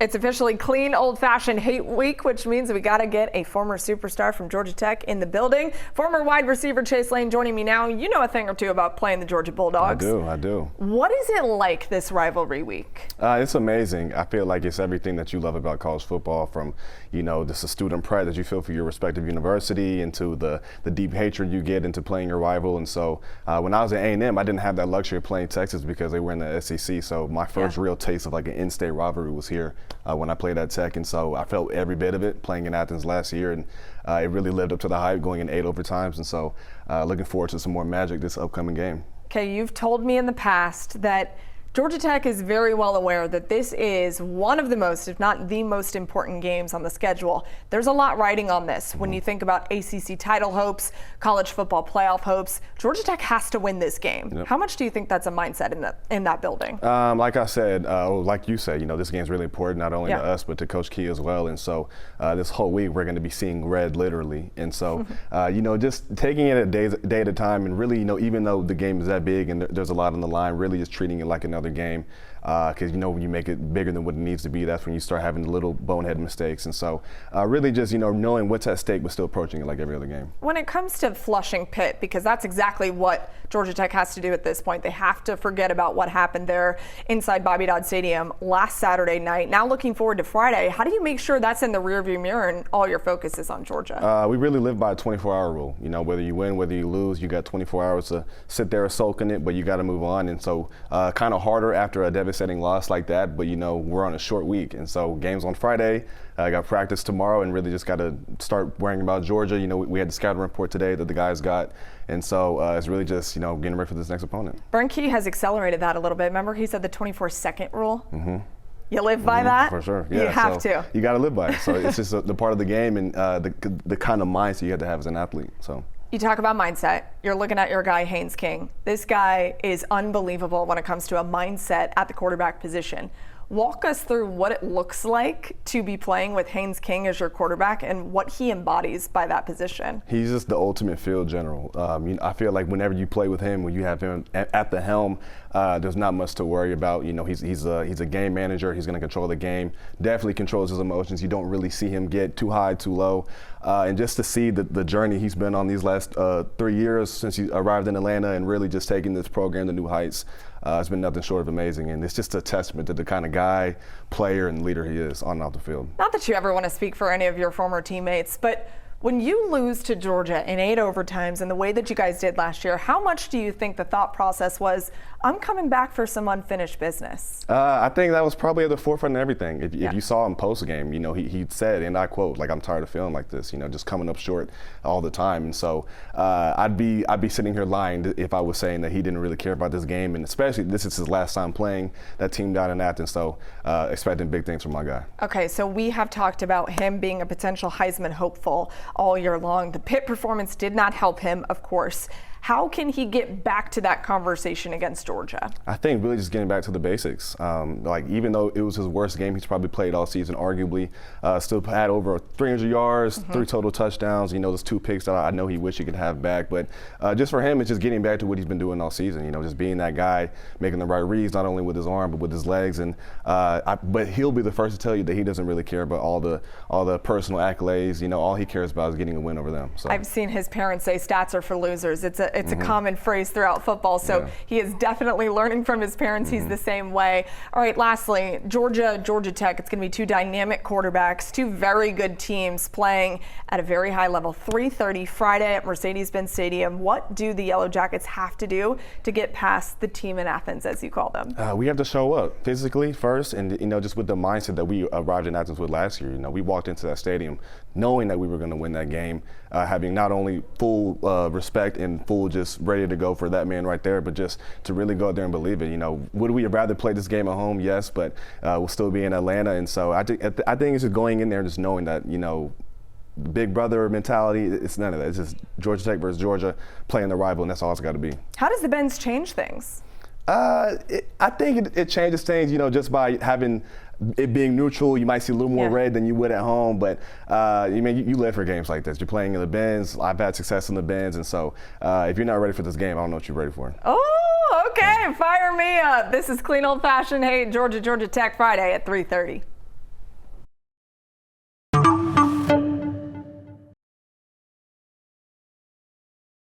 It's officially clean, old-fashioned hate week, which means we got to get a former superstar from Georgia Tech in the building. Former wide receiver Chase Lane joining me now. You know a thing or two about playing the Georgia Bulldogs. I do. What is it like this rivalry week? It's amazing. I feel like it's everything that you love about college football, from, just the student pride that you feel for your respective university, into the deep hatred you get into playing your rival. And so when I was at A&M, I didn't have that luxury of playing Texas because they were in the SEC. So my first real taste of like an in-state rivalry was here when I played at Tech. And so I felt every bit of it playing in Athens last year. And it really lived up to the hype, going in 8 overtimes. And so looking forward to some more magic this upcoming game. Okay, you've told me in the past that Georgia Tech is very well aware that this is one of the most, if not the most important games on the schedule. There's a lot riding on this. When you think about ACC title hopes, college football playoff hopes, Georgia Tech has to win this game. Yep. How much do you think that's a mindset in that building? Like I said, like you said, this game is really important, not only to us, but to Coach Key as well. And so this whole week, we're going to be seeing red, literally. And so, just taking it a day at a time, and really, even though the game is that big and there's a lot on the line, really just treating it like another game, because when you make it bigger than what it needs to be, that's when you start having the little bonehead mistakes. And so really just knowing what's at stake but still approaching it like every other game. When it comes to flushing Pitt, because that's exactly what Georgia Tech has to do at this point, they have to forget about what happened there inside Bobby Dodd Stadium last Saturday night. Now looking forward to Friday, how do you make sure that's in the rearview mirror and all your focus is on Georgia? We really live by a 24-hour rule. Whether you win, whether you lose, you got 24 hours to sit there soaking it, but you got to move on. And so kind of harder after a devastating loss like that, but we're on a short week, and so games on Friday. I got practice tomorrow, and really just got to start worrying about Georgia. We had the scouting report today that the guys got, and so it's really just getting ready for this next opponent. Key has accelerated that a little bit. Remember, he said the 24-second rule. You live by that? For sure. Yeah, you have to. You got to live by it. So it's just the part of the game and the kind of mindset you have to have as an athlete. So. You talk about mindset. You're looking at your guy, Haynes King. This guy is unbelievable when it comes to a mindset at the quarterback position. Walk us through what it looks like to be playing with Haynes King as your quarterback and what he embodies by that position. He's just the ultimate field general. I feel like whenever you play with him, when you have him at the helm, there's not much to worry about. He's a game manager. He's going to control the game. Definitely controls his emotions. You don't really see him get too high, too low. And just to see the journey he's been on these last 3 years since he arrived in Atlanta and really just taking this program to new heights, it's been nothing short of amazing. And it's just a testament to the kind of guy, player, and leader he is on and off the field. Not that you ever want to speak for any of your former teammates, but when you lose to Georgia in 8 overtimes and the way that you guys did last year, how much do you think the thought process was, I'm coming back for some unfinished business? I think that was probably at the forefront of everything. If you saw him post-game, he said, and I quote, I'm tired of feeling like this, just coming up short all the time. And so I'd be sitting here lying if I was saying that he didn't really care about this game, and especially this is his last time playing that team down in Athens, so expecting big things from my guy. Okay, so we have talked about him being a potential Heisman hopeful all year long. The Pitt performance did not help him, of course. How can he get back to that conversation against Georgia? I think really just getting back to the basics. Even though it was his worst game he's probably played all season, arguably, still had over 300 yards, 3 total touchdowns. Those 2 picks that I know he wish he could have back. But just for him, it's just getting back to what he's been doing all season. Just being that guy, making the right reads, not only with his arm but with his legs. And but he'll be the first to tell you that he doesn't really care about all the personal accolades. All he cares about is getting a win over them. So I've seen his parents say stats are for losers. It's a common phrase throughout football, so he is definitely learning from his parents. He's the same way. All right, lastly, Georgia Tech. It's going to be 2 dynamic quarterbacks, 2 very good teams playing at a very high level. 3:30 Friday at Mercedes-Benz Stadium. What do the Yellow Jackets have to do to get past the team in Athens, as you call them? We have to show up physically first, and just with the mindset that we arrived in Athens with last year. We walked into that stadium knowing that we were going to win that game, having not only full respect and full just ready to go for that man right there, but just to really go out there and believe it. Would we have rather played this game at home? Yes, but we'll still be in Atlanta. And so I think it's just going in there and just knowing that, big brother mentality, it's none of that. It's just Georgia Tech versus Georgia, playing the rival, and that's all it's got to be. How does the Benz change things? I think it changes things, just by having it being neutral. You might see a little more red than you would at home, but you live for games like this. You're playing in the Benz. I've had success in the Benz, and so if you're not ready for this game, I don't know what you're ready for. Oh, okay, fire me up. This is Clean Old Fashioned Hate, Georgia Tech Friday at 3:30.